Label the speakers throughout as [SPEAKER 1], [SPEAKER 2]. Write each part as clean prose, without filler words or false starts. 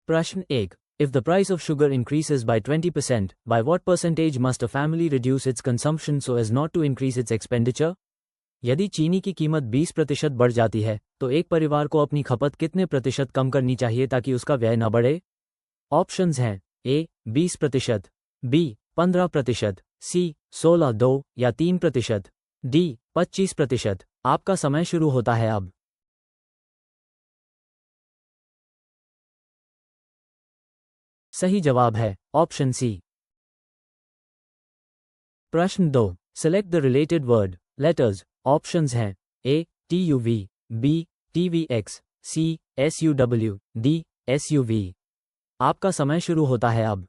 [SPEAKER 1] प्रश्न 1. If the price of sugar increases by 20%, by what percentage must a family reduce its consumption so as not to increase its expenditure? यदि चीनी की कीमत 20% बढ़ जाती है तो एक परिवार को अपनी खपत कितने प्रतिशत कम करनी चाहिए ताकि उसका व्यय न बढ़े? ऑप्शंस हैं ए 20%, बी 15%, सी 16, 2 या 3%, डी 25%। आपका समय शुरू होता है अब। सही जवाब है ऑप्शन सी। प्रश्न 2. Select the related word letters. Options हैं A TUV, B TVX, C SUW, D SUV। आपका समय शुरू होता है अब।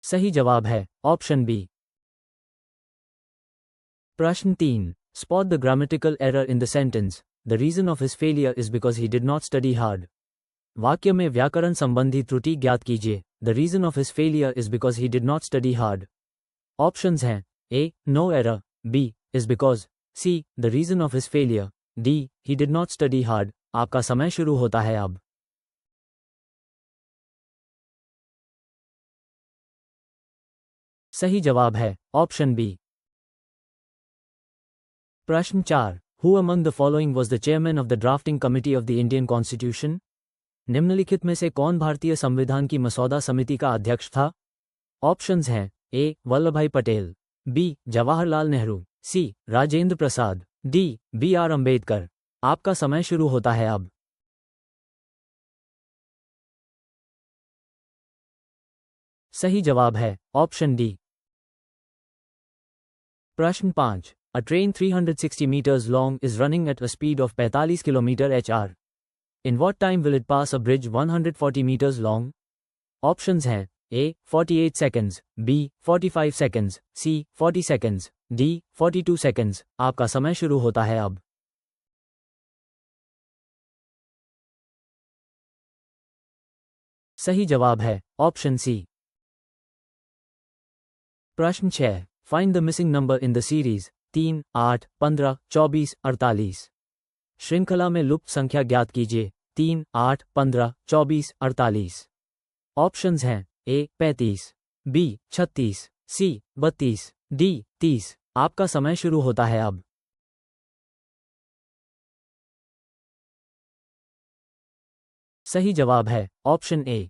[SPEAKER 1] सही जवाब है ऑप्शन बी। प्रश्न 3. Spot the grammatical error in the sentence. The reason of his failure is because he did not study hard. वाक्य में व्याकरण संबंधी त्रुटि ज्ञात कीजिए। The reason of his failure is because he did not study hard. Options हैं A no error, B is because, C the reason of his failure, D he did not study hard. आपका समय शुरू होता है अब। सही जवाब है ऑप्शन बी। प्रश्न 4. Who among the following was the chairman of the drafting committee of the Indian Constitution? निम्नलिखित में से कौन भारतीय संविधान की मसौदा समिति का अध्यक्ष था? ऑप्शंस हैं ए वल्लभभाई पटेल, बी जवाहरलाल नेहरू, सी राजेंद्र प्रसाद, डी BR अम्बेडकर। आपका समय शुरू होता है अब। सही जवाब है ऑप्शन डी। प्रश्न 5. A train 360 meters long is running at a speed of 45 km/h. In what time will it pass a bridge 140 meters long? Options हैं A 48 seconds, B 45 seconds, C 40 seconds, D 42 seconds। आपका समय शुरू होता है अब। सही जवाब है ऑप्शन सी। प्रश्न 6. Find the missing number in the series 3, 8, 15, 24, 48। श्रृंखला में लुप्त संख्या ज्ञात कीजिए 3, 8, 15, 24, 48। ऑप्शंस हैं ए 35, बी 36, सी 32, डी 30। आपका समय शुरू होता है अब। सही जवाब है ऑप्शन ए।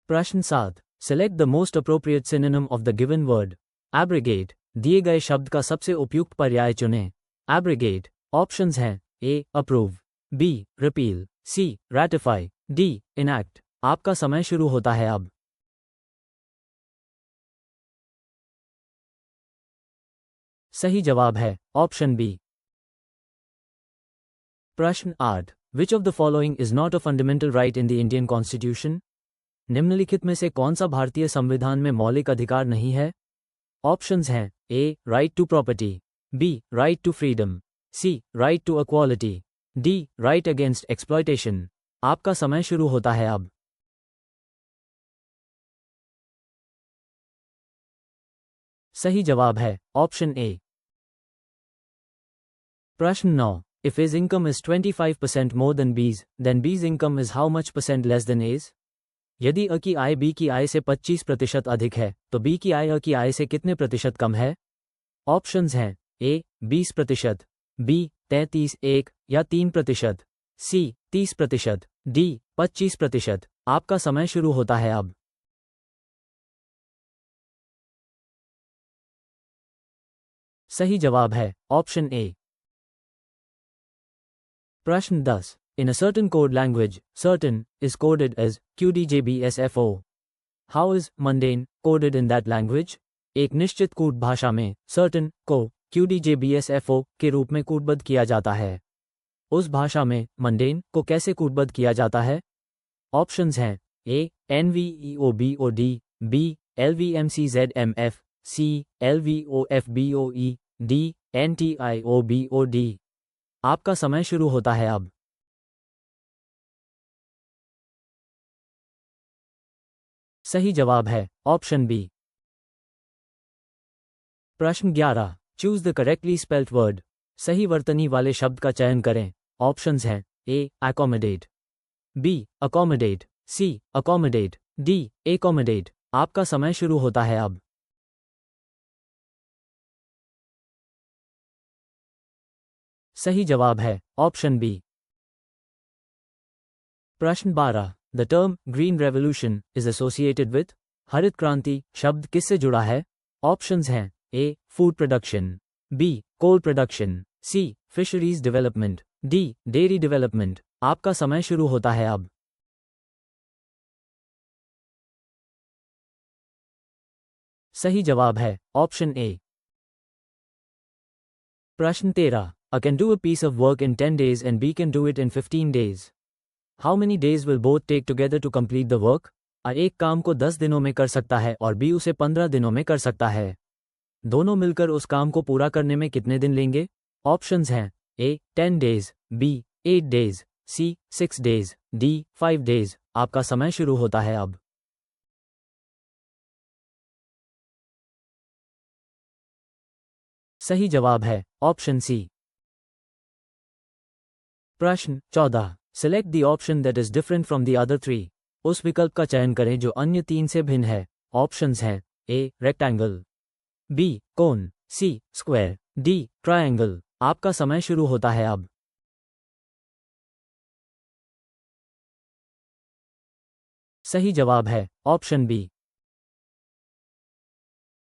[SPEAKER 1] प्रश्न 7. Select the most appropriate synonym of the given word abrogate. दिए गए शब्द का सबसे उपयुक्त पर्याय चुनें। एब्रिगेट। ऑप्शंस हैं A approve, B repeal, C ratify, D enact. आपका समय शुरू होता है अब। सही जवाब है ऑप्शन बी। प्रश्न 8. Which of the following is not a fundamental right in the Indian constitution? निम्नलिखित में से कौन सा भारतीय संविधान में मौलिक अधिकार नहीं है? ऑप्शंस हैं A right to property, B right to freedom, C right to equality, D right against exploitation. आपका समय शुरू होता है अब। सही जवाब है ऑप्शन ए। प्रश्न 9. If A's income is 25% more than B's, then B's income is how much percent less than A's? यदि A की आय B की आय से 25% अधिक है तो B की आय A की आय से कितने प्रतिशत कम है? ऑप्शंस हैं ए 20%, बी 33, 1 या 3%, सी 30%, डी 25%। आपका समय शुरू होता है अब। सही जवाब है ऑप्शन ए। प्रश्न 10. In a certain code language, certain is coded as QDJBSFO. How is mundane coded in that language? एक निश्चित कोड भाषा में certain को QDJBSFO के रूप में कोडबद्ध किया जाता है। उस भाषा में mundane को कैसे कोडबद्ध किया जाता है? ऑप्शंस हैं ए NVEOBOD, बी LVMCZMF, सी LVOFBOE, डी NTIOBOD। आपका समय शुरू होता है अब। सही जवाब है ऑप्शन बी। प्रश्न 11. Choose the correctly spelt word सही वर्तनी वाले शब्द का चयन करें। ऑप्शंस हैं A accommodate, B accommodate, C accommodate, D accommodate। आपका समय शुरू होता है अब। सही जवाब है ऑप्शन बी। प्रश्न 12। The term green revolution is associated with. हरित क्रांति शब्द किससे जुड़ा है? ऑप्शंस हैं A food production, B coal production, C fisheries development, D dairy development. आपका समय शुरू होता है अब। सही जवाब है ऑप्शन ए। प्रश्न 13। A can do a piece of work in 10 days and B can do it in 15 days. How many days will both take together to complete the work? A एक काम को 10 दिनों में कर सकता है और B उसे 15 दिनों में कर सकता है। दोनों मिलकर उस काम को पूरा करने में कितने दिन लेंगे? ऑप्शंस हैं ए 10 days, B 8 days, C 6 days, D 5 days। आपका समय शुरू होता है अब। सही जवाब है ऑप्शन सी। प्रश्न 14। Select the option that is different from the other three. उस विकल्प का चयन करें जो अन्य 3 से भिन्न है। ऑप्शंस हैं A rectangle, B cone, C square, D triangle. आपका समय शुरू होता है अब। सही जवाब है ऑप्शन बी।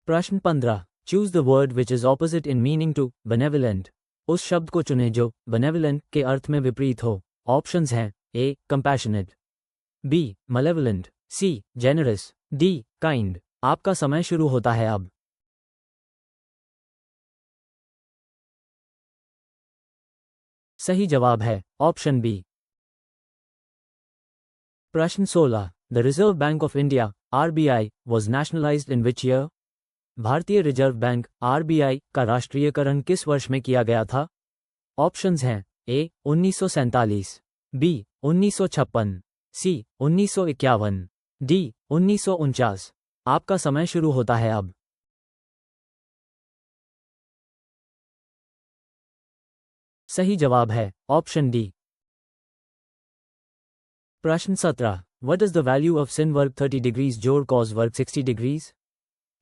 [SPEAKER 1] प्रश्न 15। Choose the word which is opposite in meaning to benevolent. उस शब्द को चुनें जो benevolent के अर्थ में विपरीत हो। ऑप्शंस हैं ए compassionate, बी malevolent, सी generous, डी kind। आपका समय शुरू होता है अब। सही जवाब है ऑप्शन बी। प्रश्न 16। The Reserve Bank of India (RBI) was nationalized in which year? भारतीय रिजर्व बैंक आरबीआई का राष्ट्रीयकरण किस वर्ष में किया गया था? ऑप्शंस हैं ए 1947, बी 1956, सी 1951, डी 1949। आपका समय शुरू होता है अब। सही जवाब है ऑप्शन डी। प्रश्न 17। What is the value of sin वर्ग 30 डिग्रीज जोड़ cos वर्ग 60 डिग्रीज?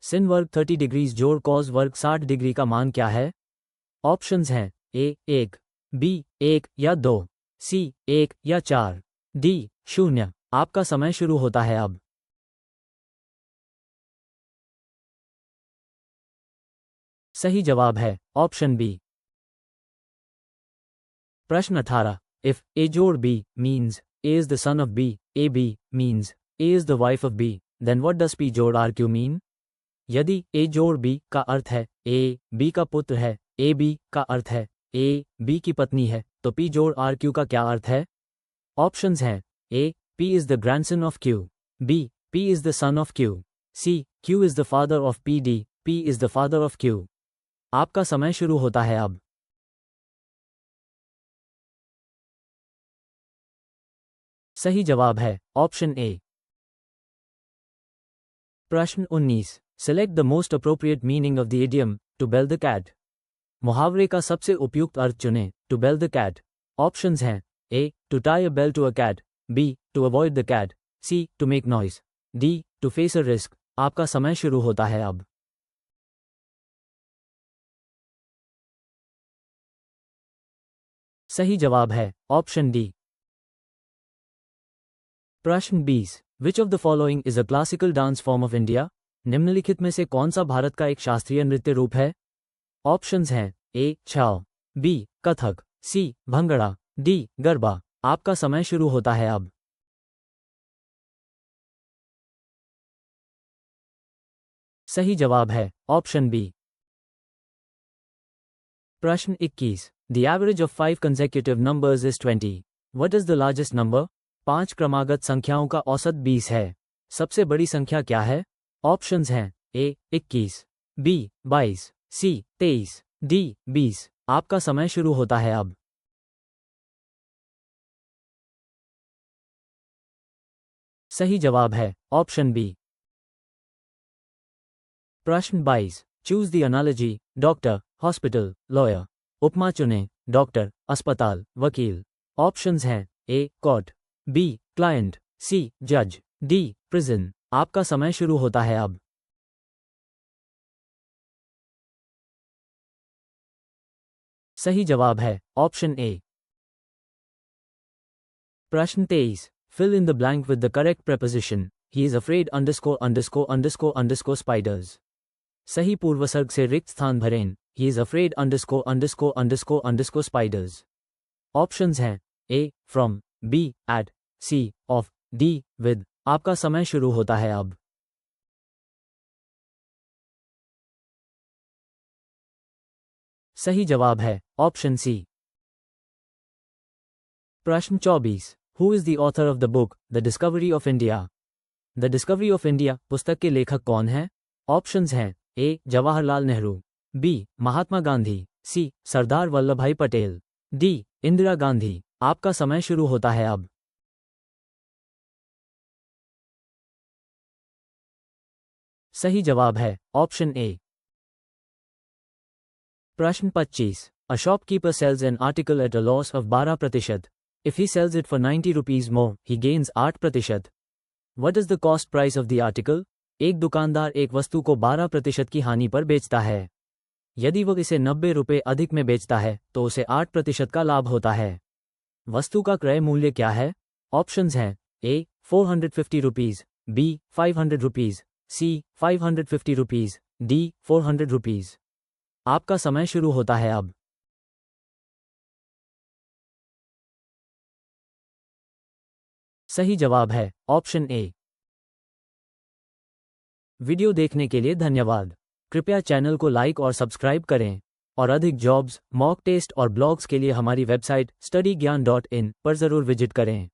[SPEAKER 1] sin वर्ग 30 डिग्रीज जोड़ cos वर्ग 60 डिग्री का मान क्या है? ऑप्शंस हैं ए 1, बी 1 या 2, सी 1 या 4, डी 0। आपका समय शुरू होता है अब। सही जवाब है ऑप्शन बी। प्रश्न 18। If A जोड़ B means A is the son of B, AB means A is the wife of B, then what does P जोड़ RQ mean? यदि A जोड़ B का अर्थ है A B का पुत्र है, AB का अर्थ है A B की पत्नी है, तो P जोड़ RQ का क्या अर्थ है? ऑप्शंस हैं A P is the grandson of Q, B P is the son of Q, C Q is the father of P, D P is the father of Q। आपका समय शुरू होता है अब। सही जवाब है ऑप्शन ए। प्रश्न 19। Select the most appropriate meaning of the idiom to bell the cat. मुहावरे का सबसे उपयुक्त अर्थ चुनें। To bell the cat। Options हैं A to tie a bell to a cat, B to avoid the cat, C to make noise, D to face a risk। आपका समय शुरू होता है अब। सही जवाब है ऑप्शन डी। प्रश्न 20। Which of the following is a classical dance form of India? निम्नलिखित में से कौन सा भारत का एक शास्त्रीय नृत्य रूप है? ऑप्शंस हैं ए छाओ, बी कथक, सी भंगड़ा, डी गरबा। आपका समय शुरू होता है अब। सही जवाब है ऑप्शन बी। प्रश्न 21। The average of 5 consecutive numbers is 20. What is the largest number? 5 क्रमागत संख्याओं का औसत 20 है। सबसे बड़ी संख्या क्या है? ऑप्शंस हैं ए 21, बी 22, सी 23, डी 20। आपका समय शुरू होता है अब। सही जवाब है ऑप्शन बी। प्रश्न 22। Choose the analogy doctor, hospital, lawyer. उपमा चुनें, डॉक्टर, अस्पताल, वकील। ऑप्शंस हैं A court, B client, C जज, डी प्रिजन। आपका समय शुरू होता है अब। सही जवाब है ऑप्शन ए। प्रश्न 23, fill in the blank with the correct preposition. He is afraid _ spiders. सही पूर्वसर्ग से रिक्त स्थान भरें। He is afraid _ spiders. Options हैं A from, B at, C of, D with. आपका समय शुरू होता है अब। सही जवाब है ऑप्शन सी। प्रश्न 24, who is the author of the book the discovery of India? The discovery of India पुस्तक के लेखक कौन हैं? ऑप्शंस हैं A Jawaharlal Nehru, B Mahatma Gandhi, C Sardar Vallabh Bhai Patel, D Indira Gandhi. आपका समय शुरू होता है अब। सही जवाब है ऑप्शन ए। प्रश्न 25, a shopkeeper sells an article at a loss of 12%. If he sells it for 90 rupees more he gains 8%. What is the cost price of the article? एक दुकानदार एक वस्तु को 12% की हानि पर बेचता है। यदि वह इसे 90 रुपये अधिक में बेचता है तो उसे 8% का लाभ होता है। वस्तु का क्रय मूल्य क्या है? ऑप्शंस हैं ए 450 रुपीज, बी 500 रुपीज, सी 550 रुपीज, डी 400 रुपीज। आपका समय शुरू होता है अब। सही जवाब है ऑप्शन ए। वीडियो देखने के लिए धन्यवाद। कृपया चैनल को लाइक और सब्सक्राइब करें और अधिक जॉब्स, मॉक टेस्ट और ब्लॉग्स के लिए हमारी वेबसाइट studygyaan.in पर जरूर विजिट करें।